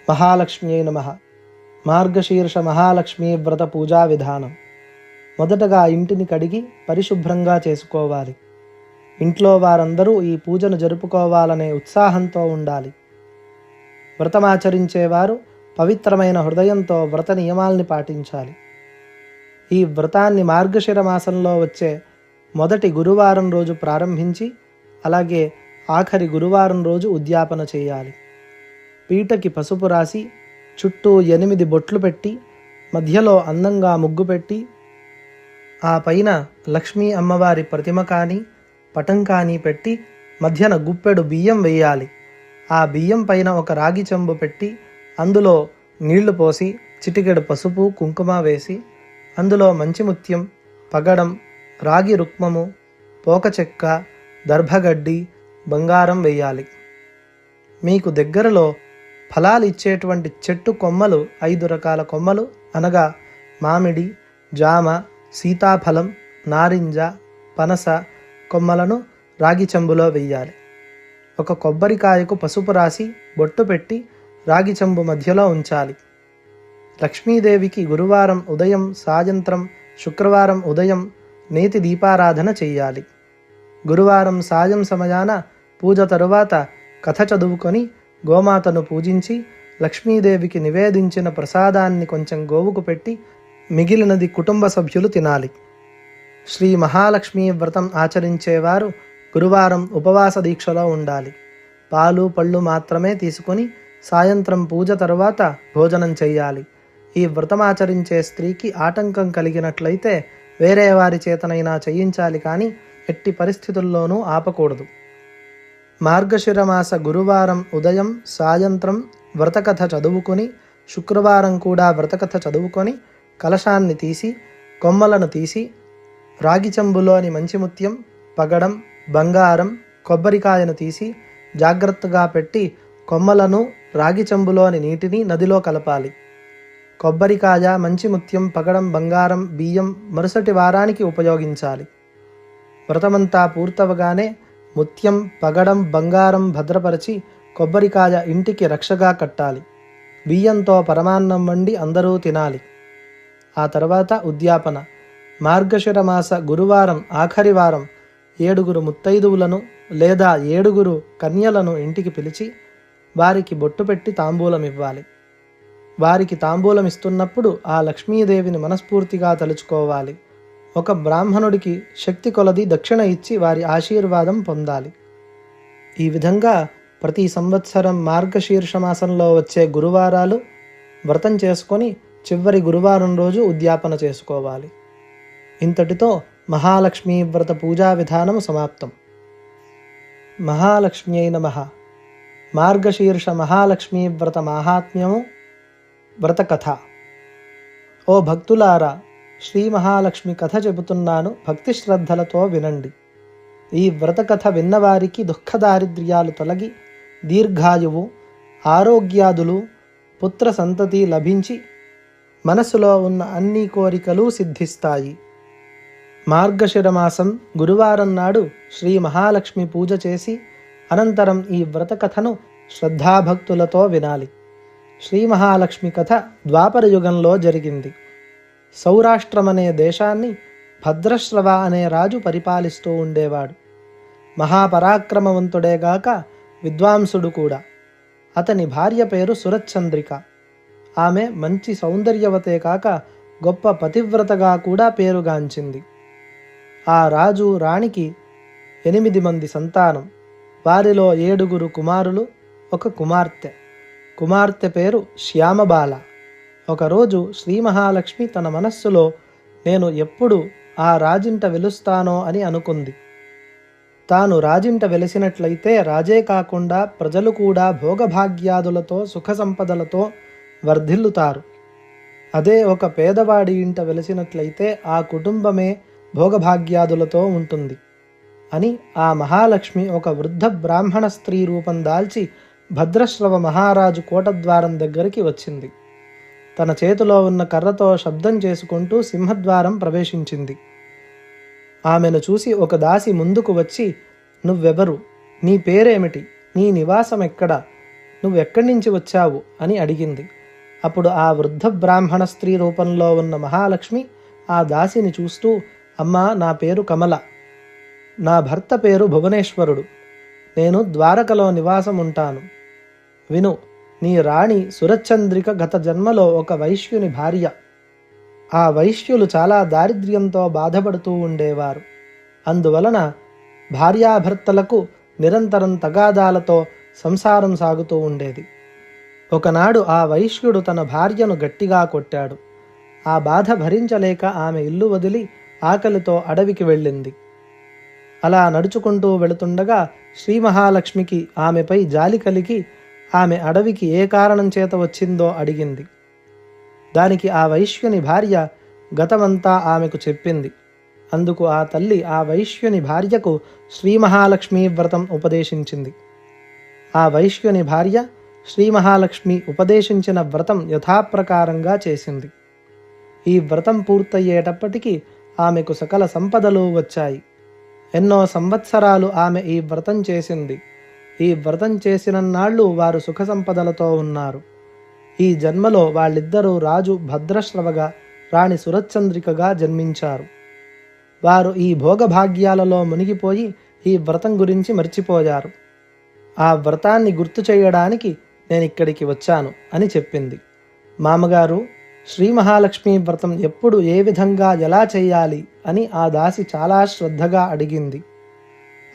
మహాలక్ష్మ్యై నమః. మార్గశీర్ష మహాలక్ష్మీ వ్రత పూజా విధానం. మొదటగా ఇంటిని కడిగి పరిశుభ్రంగా చేసుకోవాలి. ఇంట్లో వారందరూ ఈ పూజను జరుపుకోవాలనే ఉత్సాహంతో ఉండాలి. వ్రతమాచరించేవారు పవిత్రమైన హృదయంతో వ్రత నియమాల్ని పాటించాలి. ఈ వ్రతాన్ని మార్గశిర మాసంలో వచ్చే మొదటి గురువారం రోజు ప్రారంభించి అలాగే ఆఖరి గురువారం రోజు ఉద్యాపన చేయాలి. పీటకి పసుపు రాసి చుట్టూ 8 బొట్లు పెట్టి మధ్యలో అందంగా ముగ్గు పెట్టి ఆ పైన లక్ష్మీ అమ్మవారి ప్రతిమ కానీ పటం కానీ పెట్టి మధ్యన గుప్పెడు బియ్యం వేయాలి. ఆ బియ్యం పైన ఒక రాగి చెంబు పెట్టి అందులో నీళ్లు పోసి చిటికెడు పసుపు కుంకుమ వేసి అందులో మంచిముత్యం, పగడం, రాగి రుక్మము, పోకచెక్క, దర్భగడ్డి, బంగారం వేయాలి. మీకు దగ్గరలో ఫలాలు ఇచ్చేటువంటి చెట్టు కొమ్మలు 5 రకాల కొమ్మలు అనగా మామిడి, జామ, సీతాఫలం, నారింజ, పనస కొమ్మలను రాగి చెంబులో వెయ్యాలి. ఒక కొబ్బరికాయకు పసుపు రాసి బొట్టు పెట్టి రాగి చెంబు మధ్యలో ఉంచాలి. లక్ష్మీదేవికి గురువారం ఉదయం, సాయంత్రం, శుక్రవారం ఉదయం నేతి దీపారాధన చెయ్యాలి. గురువారం సాయం సమయాన పూజ తరువాత కథ చదువుకొని గోమాతను పూజించి లక్ష్మీదేవికి నివేదించిన ప్రసాదాన్ని కొంచెం గోవుకు పెట్టి మిగిలినది కుటుంబ సభ్యులు తినాలి. శ్రీ మహాలక్ష్మీ వ్రతం ఆచరించేవారు గురువారం ఉపవాస దీక్షలో ఉండాలి. పాలు పళ్ళు మాత్రమే తీసుకొని సాయంత్రం పూజ తరువాత భోజనం చెయ్యాలి. ఈ వ్రతమాచరించే స్త్రీకి ఆటంకం కలిగినట్లయితే వేరే వారి చేతనైనా చేయించాలి, కానీ ఎట్టి పరిస్థితుల్లోనూ ఆపకూడదు. మార్గశిరమాస గురువారం ఉదయం, సాయంత్రం వ్రతకథ చదువుకొని శుక్రవారం కూడా వ్రతకథ చదువుకొని కలశాన్ని తీసి కొమ్మలను తీసి రాగి చెంబులోని మంచిముత్యం, పగడం, బంగారం, కొబ్బరికాయను తీసి జాగ్రత్తగా పెట్టి కొమ్మలను రాగి చెంబులోని నీటిని నదిలో కలపాలి. కొబ్బరికాయ, మంచిముత్యం, పగడం, బంగారం, బియ్యం మరుసటి వారానికి ఉపయోగించాలి. వ్రతమంతా పూర్తవగానే ముత్యం, పగడం, బంగారం భద్రపరిచి కొబ్బరికాయ ఇంటికి రక్షగా కట్టాలి. బియ్యంతో పరమాన్నం వండి అందరూ తినాలి. ఆ తర్వాత ఉద్యాపన. మార్గశిర మాస గురువారం ఆఖరి వారం 7 ముత్తైదువులను లేదా 7 కన్యలను ఇంటికి పిలిచి వారికి బొట్టు పెట్టి తాంబూలం ఇవ్వాలి. వారికి తాంబూలం ఇస్తున్నప్పుడు ఆ లక్ష్మీదేవిని మనస్ఫూర్తిగా తలుచుకోవాలి. ఒక బ్రాహ్మణుడికి శక్తి కొలది దక్షిణ ఇచ్చి వారి ఆశీర్వాదం పొందాలి. ఈ విధంగా ప్రతి సంవత్సరం మార్గశీర్ష మాసంలో వచ్చే గురువారాలు వ్రతం చేసుకొని చివరి గురువారం రోజు ఉద్యాపన చేసుకోవాలి. ఇంతటితో మహాలక్ష్మీ వ్రత పూజా విధానము సమాప్తం. మహాలక్ష్మ్యై నమః. మార్గశీర్ష మహాలక్ష్మీ వ్రత మాహాత్మ్యము. వ్రతకథ. ఓ భక్తులారా, శ్రీ మహాలక్ష్మి కథ చెబుతున్నాను, భక్తి శ్రద్ధలతో వినండి. ఈ వ్రతకథ విన్నవారికి దుఃఖదారిద్ర్యాలు తొలగి దీర్ఘాయువు, ఆరోగ్యాదులు, పుత్ర సంతతి లభించి మనసులో ఉన్న అన్ని కోరికలు సిద్ధిస్తాయి. మార్గశిరమాసం గురువారం నాడు శ్రీ మహాలక్ష్మి పూజ చేసి అనంతరం ఈ వ్రతకథను శ్రద్ధాభక్తులతో వినాలి. శ్రీ మహాలక్ష్మి కథ ద్వాపర యుగంలో జరిగింది. సౌరాష్ట్రమనే దేశాన్ని భద్రశ్రవ అనే రాజు పరిపాలిస్తూ ఉండేవాడు. మహాపరాక్రమవంతుడేగాక విద్వాంసుడు కూడా. అతని భార్య పేరు సురచంద్రిక. ఆమె మంచి సౌందర్యవతే కాక గొప్ప పతివ్రతగా కూడా పేరుగాంచింది. ఆ రాజు రాణికి 8 మంది సంతానం. వారిలో 7 కుమారులు, 1 కుమార్తె. కుమార్తె పేరు శ్యామబాల. ఒకరోజు శ్రీ మహాలక్ష్మి తన మనస్సులో నేను ఎప్పుడు ఆ రాజింట వెలుస్తానో అని అనుకుంది. తాను రాజింట వెలిసినట్లయితే రాజే కాకుండా ప్రజలు కూడా భోగభాగ్యాదులతో సుఖ సంపదలతో వర్ధిల్లుతారు. అదే ఒక పేదవాడి ఇంట వెలిసినట్లయితే ఆ కుటుంబమే భోగభాగ్యాదులతో ఉంటుంది అని ఆ మహాలక్ష్మి ఒక వృద్ధ బ్రాహ్మణ స్త్రీ రూపం దాల్చి భద్రశ్రవ మహారాజు కోటద్వారం దగ్గరికి వచ్చింది. తన చేతిలో ఉన్న కర్రతో శబ్దం చేసుకుంటూ సింహద్వారం ప్రవేశించింది. ఆమెను చూసి ఒక దాసి ముందుకు వచ్చి, నువ్వెవరు? నీ పేరేమిటి? నీ నివాసం ఎక్కడ? నువ్వెక్కడి నుంచి వచ్చావు అని అడిగింది. అప్పుడు ఆ వృద్ధ బ్రాహ్మణ స్త్రీ రూపంలో ఉన్న మహాలక్ష్మి ఆ దాసిని చూస్తూ, అమ్మా, నా పేరు కమల, నా భర్త పేరు భువనేశ్వరుడు, నేను ద్వారకలో నివాసం ఉంటాను. విను, నీ రాణి సురచంద్రిక గత జన్మలో ఒక వైశ్యుని భార్య. ఆ వైశ్యులు చాలా దారిద్ర్యంతో బాధపడుతూ ఉండేవారు. అందువలన భార్యాభర్తలకు నిరంతరం తగాదాలతో సంసారం సాగుతూ ఉండేది. ఒకనాడు ఆ వైశ్యుడు తన భార్యను గట్టిగా కొట్టాడు. ఆ బాధ భరించలేక ఆమె ఇల్లు వదిలి ఆకలితో అడవికి వెళ్ళింది. అలా నడుచుకుంటూ వెళుతుండగా శ్రీ మహాలక్ష్మికి ఆమెపై జాలి కలిగి ఆమె అడవికి ఏ కారణం చేత వచ్చిందో అడిగింది. దానికి ఆ వైశ్యుని భార్య గతమంతా ఆమెకు చెప్పింది. అందుకు ఆ తల్లి ఆ వైశ్యుని భార్యకు శ్రీ మహాలక్ష్మీ వ్రతం ఉపదేశించింది. ఆ వైశ్యుని భార్య శ్రీ మహాలక్ష్మి ఉపదేశించిన వ్రతం యథాప్రకారంగా చేసింది. ఈ వ్రతం పూర్తయ్యేటప్పటికీ ఆమెకు సకల సంపదలు వచ్చాయి. ఎన్నో సంవత్సరాలు ఆమె ఈ వ్రతం చేసింది. ఈ వ్రతం చేసినన్నాళ్ళు వారు సుఖ సంపదలతో ఉన్నారు. ఈ జన్మలో వాళ్ళిద్దరూ రాజు భద్రశ్రవగా, రాణి సురచంద్రికగా జన్మించారు. వారు ఈ భోగభాగ్యాలలో మునిగిపోయి ఈ వ్రతం గురించి మర్చిపోయారు. ఆ వ్రతాన్ని గుర్తు చేయడానికి నేనిక్కడికి వచ్చాను అని చెప్పింది. మామగారు, శ్రీ మహాలక్ష్మి వ్రతం ఎప్పుడు, ఏ విధంగా, ఎలా చేయాలి అని ఆ దాసి చాలా శ్రద్ధగా అడిగింది.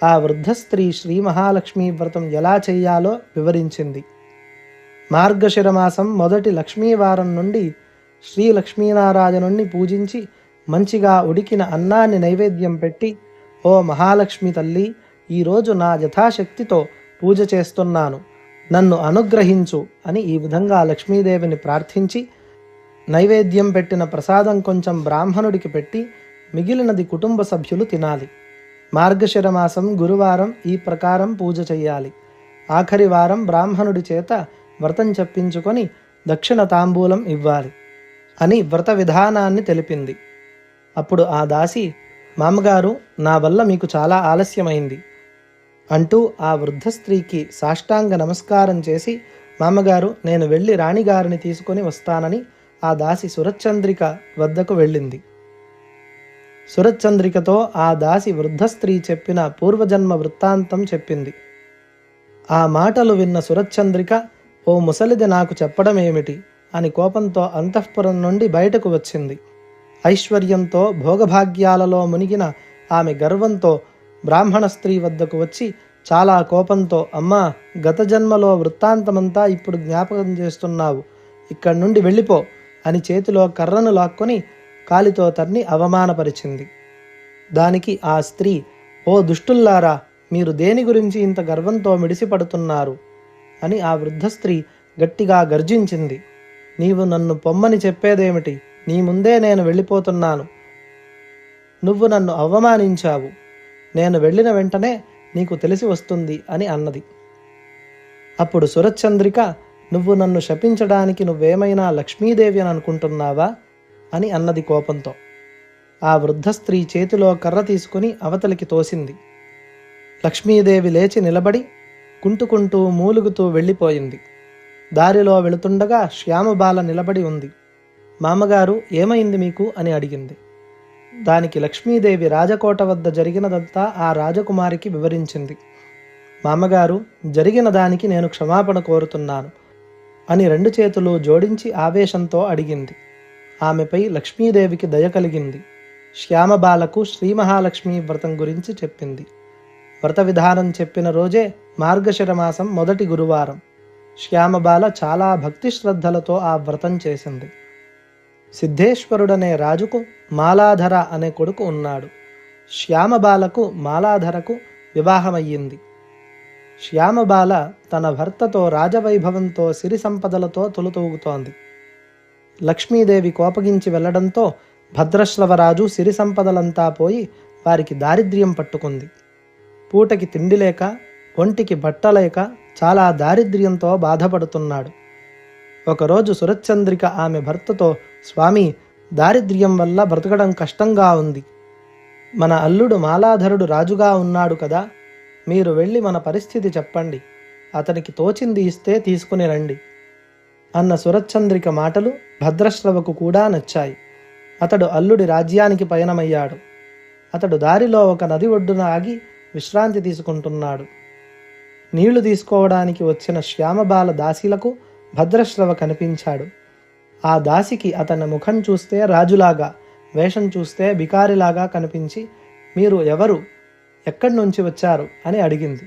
ఆ వృద్ధ స్త్రీ శ్రీ మహాలక్ష్మి వ్రతం ఎలా చేయాలో వివరించింది. మార్గశిర మాసం మొదటి లక్ష్మీవారం నుండి శ్రీ లక్ష్మీనారాయణుణ్ణి పూజించి మంచిగా ఉడికిన అన్నాన్ని నైవేద్యం పెట్టి, ఓ మహాలక్ష్మి తల్లి, ఈరోజు నా యథాశక్తితో పూజ చేస్తున్నాను, నన్ను అనుగ్రహించు అని ఈ విధంగా లక్ష్మీదేవిని ప్రార్థించి నైవేద్యం పెట్టిన ప్రసాదం కొంచెం బ్రాహ్మణుడికి పెట్టి మిగిలినది కుటుంబ సభ్యులు తినాలి. మార్గశిర మాసం గురువారం ఈ ప్రకారం పూజ చెయ్యాలి. ఆఖరి వారం బ్రాహ్మణుడి చేత వ్రతం చెప్పించుకొని దక్షిణ తాంబూలం ఇవ్వాలి అని వ్రత విధానాన్ని తెలిపింది. అప్పుడు ఆ దాసి, మామగారు, నా వల్ల మీకు చాలా ఆలస్యమైంది అంటూ ఆ వృద్ధ స్త్రీకి సాష్టాంగ నమస్కారం చేసి, మామగారు, నేను వెళ్ళి రాణిగారిని తీసుకొని వస్తానని ఆ దాసి సురచంద్రిక వద్దకు వెళ్ళింది. సురచంద్రికతో ఆ దాసి వృద్ధ స్త్రీ చెప్పిన పూర్వజన్మ వృత్తాంతం చెప్పింది. ఆ మాటలు విన్న సురచంద్రిక, ఓ ముసలిది నాకు చెప్పడమేమిటి అని కోపంతో అంతఃపురం నుండి బయటకు వచ్చింది. ఐశ్వర్యంతో భోగభాగ్యాలలో మునిగిన ఆమె గర్వంతో బ్రాహ్మణ స్త్రీ వద్దకు వచ్చి చాలా కోపంతో, అమ్మా, గత జన్మలో వృత్తాంతమంతా ఇప్పుడు జ్ఞాపకం చేస్తున్నావు, ఇక్కడి నుండి వెళ్ళిపో అని చేతిలో కర్రను లాక్కొని కాలితో తన్ని అవమానపరిచింది. దానికి ఆ స్త్రీ, ఓ దుష్టుల్లారా, మీరు దేని గురించి ఇంత గర్వంతో మిడిసిపడుతున్నారు అని ఆ వృద్ధ స్త్రీ గట్టిగా గర్జించింది. నీవు నన్ను పొమ్మని చెప్పేదేమిటి? నీ ముందే నేను వెళ్ళిపోతున్నాను. నువ్వు నన్ను అవమానించావు. నేను వెళ్ళిన వెంటనే నీకు తెలిసి వస్తుంది అని అన్నది. అప్పుడు సురచంద్రిక, నువ్వు నన్ను శపించడానికి నువ్వేమైనా లక్ష్మీదేవి అని అనుకుంటున్నావా అని అన్నది కోపంతో. ఆ వృద్ధ స్త్రీ చేతిలో కర్ర తీసుకుని అవతలికి తోసింది. లక్ష్మీదేవి లేచి నిలబడి కుంటుకుంటూ మూలుగుతూ వెళ్ళిపోయింది. దారిలో వెళుతుండగా శ్యామబాల నిలబడి ఉంది. మామగారు, ఏమైంది మీకు అని అడిగింది. దానికి లక్ష్మీదేవి రాజకోట వద్ద జరిగినదంతా ఆ రాజకుమారికి వివరించింది. మామగారు, జరిగిన దానికి నేను క్షమాపణ కోరుతున్నాను అని రెండు చేతులు జోడించి ఆవేశంతో అడిగింది. ఆమెపై లక్ష్మీదేవికి దయ కలిగింది. శ్యామబాలకు శ్రీ మహాలక్ష్మి వ్రతం గురించి చెప్పింది. వ్రత విధానం చెప్పిన రోజే మార్గశిర మాసం మొదటి గురువారం. శ్యామబాల చాలా భక్తి శ్రద్ధలతో ఆ వ్రతం చేసింది. సిద్ధేశ్వరుడనే రాజుకు మాలాధర అనే కొడుకు ఉన్నాడు. శ్యామబాలకు మాలాధరకు వివాహమయ్యింది. శ్యామబాల తన భర్తతో రాజవైభవంతో సిరి సంపదలతో తొలుతూగుతోంది. లక్ష్మీదేవి కోపగించి వెళ్లడంతో భద్రశ్రవరాజు సిరి సంపదలంతా పోయి వారికి దారిద్ర్యం పట్టుకుంది. పూటకి తిండి లేక, ఒంటికి బట్టలేక చాలా దారిద్ర్యంతో బాధపడుతున్నాడు. ఒకరోజు సురచంద్రిక ఆమె భర్తతో, స్వామి, దారిద్ర్యం వల్ల బ్రతకడం కష్టంగా ఉంది. మన అల్లుడు మాలాధరుడు రాజుగా ఉన్నాడు కదా, మీరు వెళ్ళి మన పరిస్థితి చెప్పండి. అతనికి తోచింది ఇస్తే తీసుకుని రండి అన్న సురచంద్రిక మాటలు భద్రశ్రవకు కూడా నచ్చాయి. అతడు అల్లుడి రాజ్యానికి పయనమయ్యాడు. అతడు దారిలో ఒక నది ఒడ్డున ఆగి విశ్రాంతి తీసుకుంటున్నాడు. నీళ్లు తీసుకోవడానికి వచ్చిన శ్యామబాల దాసీలకు భద్రశ్రవ కనిపించాడు. ఆ దాసికి అతని ముఖం చూస్తే రాజులాగా, వేషం చూస్తే బికారిలాగా కనిపించి, మీరు ఎవరు, ఎక్కడి నుంచి వచ్చారు అని అడిగింది.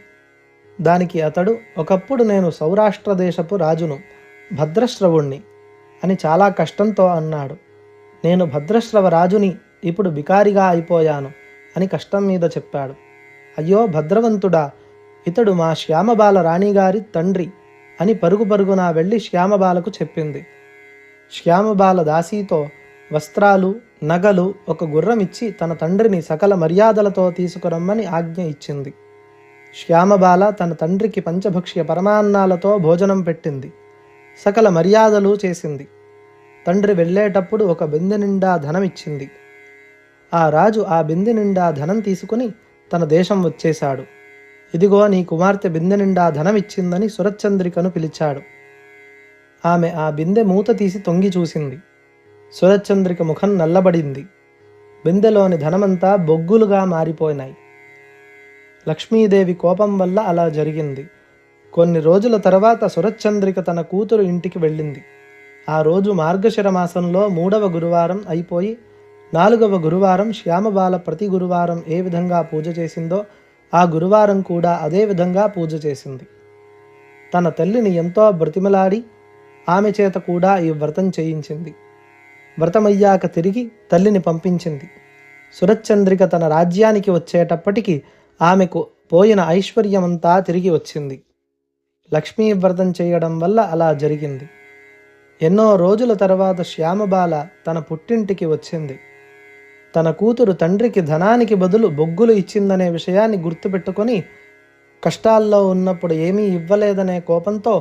దానికి అతడు, ఒకప్పుడు నేను సౌరాష్ట్ర దేశపు రాజును, భద్రశ్రవుణ్ణి అని చాలా కష్టంతో అన్నాడు. నేను భద్రశ్రవ రాజుని, ఇప్పుడు బికారిగా అయిపోయాను అని కష్టం మీద చెప్పాడు. అయ్యో భద్రవంతుడా, ఇతడు మా శ్యామబాల రాణిగారి తండ్రి అని పరుగు పరుగున వెళ్ళి శ్యామబాలకు చెప్పింది. శ్యామబాల దాసీతో వస్త్రాలు, నగలు, ఒక గుర్రం ఇచ్చి తన తండ్రిని సకల మర్యాదలతో తీసుకురమ్మని ఆజ్ఞ ఇచ్చింది. శ్యామబాల తన తండ్రికి పంచభక్ష్య పరమాన్నాలతో భోజనం పెట్టింది. సకల మర్యాదలు చేసింది. తండ్రి వెళ్ళేటప్పుడు ఒక బిందె నిండా ధనం ఇచ్చింది. ఆ రాజు ఆ బిందె నిండా ధనం తీసుకుని తన దేశం వచ్చేశాడు. ఇదిగో నీ కుమార్తె బిందె నిండా ధనం ఇచ్చిందని సురచంద్రికను పిలిచాడు. ఆమె ఆ బిందె మూత తీసి తొంగి చూసింది. సురచంద్రిక ముఖం నల్లబడింది. బిందెలోని ధనమంతా బొగ్గులుగా మారిపోయినాయి. లక్ష్మీదేవి కోపం వల్ల అలా జరిగింది. కొన్ని రోజుల తర్వాత సురచంద్రిక తన కూతురు ఇంటికి వెళ్ళింది. ఆ రోజు మార్గశిర మాసంలో 3వ గురువారం అయిపోయి 4వ గురువారం శ్యామబాల ప్రతి గురువారం ఏ విధంగా పూజ చేసిందో ఆ గురువారం కూడా అదే విధంగా పూజ చేసింది. తన తల్లిని ఎంతో బ్రతిమలాడి ఆమె చేత కూడా ఈ వ్రతం చేయించింది. వ్రతమయ్యాక తిరిగి తల్లిని పంపించింది. సురచంద్రిక తన రాజ్యానికి వచ్చేటప్పటికి ఆమెకు పోయిన ఐశ్వర్యమంతా తిరిగి వచ్చింది. లక్ష్మీ వ్రతం చేయడం వల్ల అలా జరిగింది. ఎన్నో రోజుల తర్వాత శ్యామబాల తన పుట్టింటికి వచ్చింది. తన కూతురు తండ్రికి ధనానికి బదులు బొగ్గులు ఇచ్చిందనే విషయాన్ని గుర్తుపెట్టుకొని కష్టాల్లో ఉన్నప్పుడు ఏమీ ఇవ్వలేదనే కోపంతో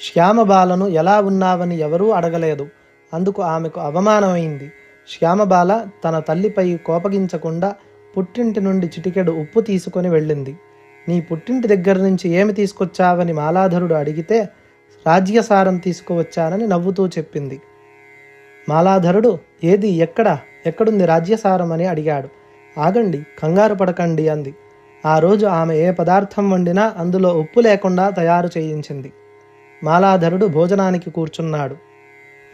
శ్యామబాలను ఎలా ఉన్నావని ఎవరూ అడగలేదు. అందుకు ఆమెకు అవమానమైంది. శ్యామబాల తన తల్లిపై కోపగించకుండా పుట్టింటి నుండి చిటికెడు ఉప్పు తీసుకొని వెళ్ళింది. నీ పుట్టింటి దగ్గర నుంచి ఏమి తీసుకొచ్చావని మాలాధరుడు అడిగితే రాజ్యసారం తీసుకువచ్చానని నవ్వుతూ చెప్పింది. మాలాధరుడు ఏది, ఎక్కడుంది రాజ్యసారం అని అడిగాడు. ఆగండి, కంగారు పడకండి అంది. ఆ రోజు ఆమె ఏ పదార్థం వండినా అందులో ఉప్పు లేకుండా తయారు చేయించింది. మాలాధరుడు భోజనానికి కూర్చున్నాడు.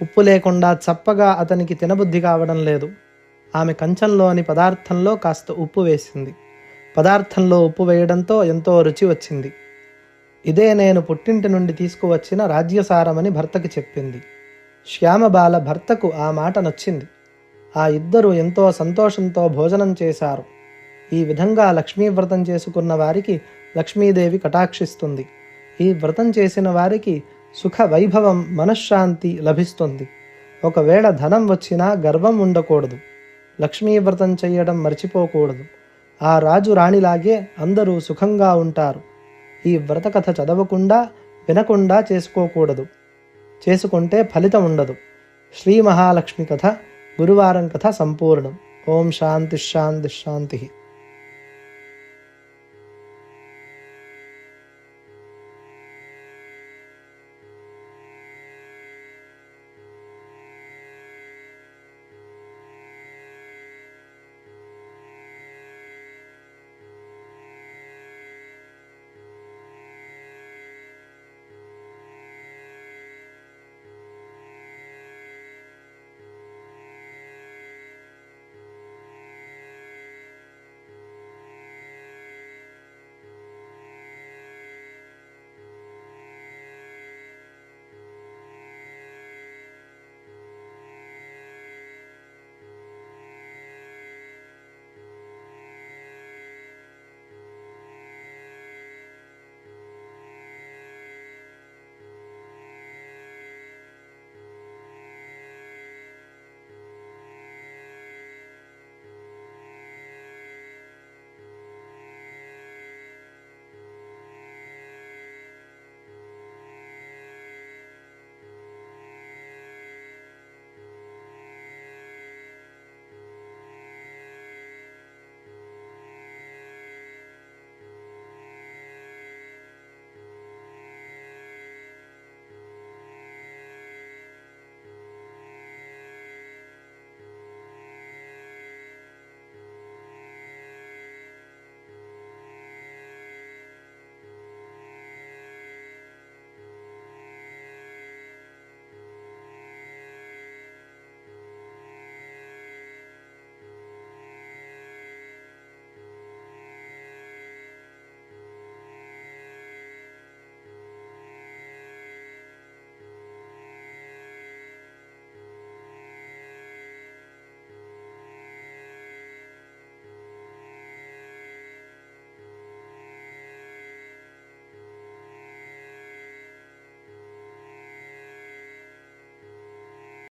ఉప్పు లేకుండా చప్పగా అతనికి తినబుద్ధి కావడం లేదు. ఆమె కంచంలోని పదార్థంలో కాస్త ఉప్పు వేసింది. పదార్థంలో ఉప్పు వేయడంతో ఎంతో రుచి వచ్చింది. ఇదే నేను పుట్టింటి నుండి తీసుకువచ్చిన రాజ్యసారమని భర్తకి చెప్పింది. శ్యామబాల భర్తకు ఆ మాట నచ్చింది. ఆ ఇద్దరు ఎంతో సంతోషంతో భోజనం చేశారు. ఈ విధంగా లక్ష్మీ వ్రతం చేసుకున్న వారికి లక్ష్మీదేవి కటాక్షిస్తుంది. ఈ వ్రతం చేసిన వారికి సుఖ వైభవం, మనశ్శాంతి లభిస్తుంది. ఒకవేళ ధనం వచ్చినా గర్వం ఉండకూడదు. లక్ష్మీ వ్రతం చేయడం మర్చిపోకూడదు. ఆ రాజు రాణిలాగే అందరూ సుఖంగా ఉంటారు. ఈ వ్రత కథ చదవకుండా వినకుండా చేసుకోకూడదు. చేసుకుంటే ఫలితం ఉండదు. శ్రీ మహాలక్ష్మి కథ గురువారం కథ సంపూర్ణం. ఓం శాంతి శాంతి శాంతి.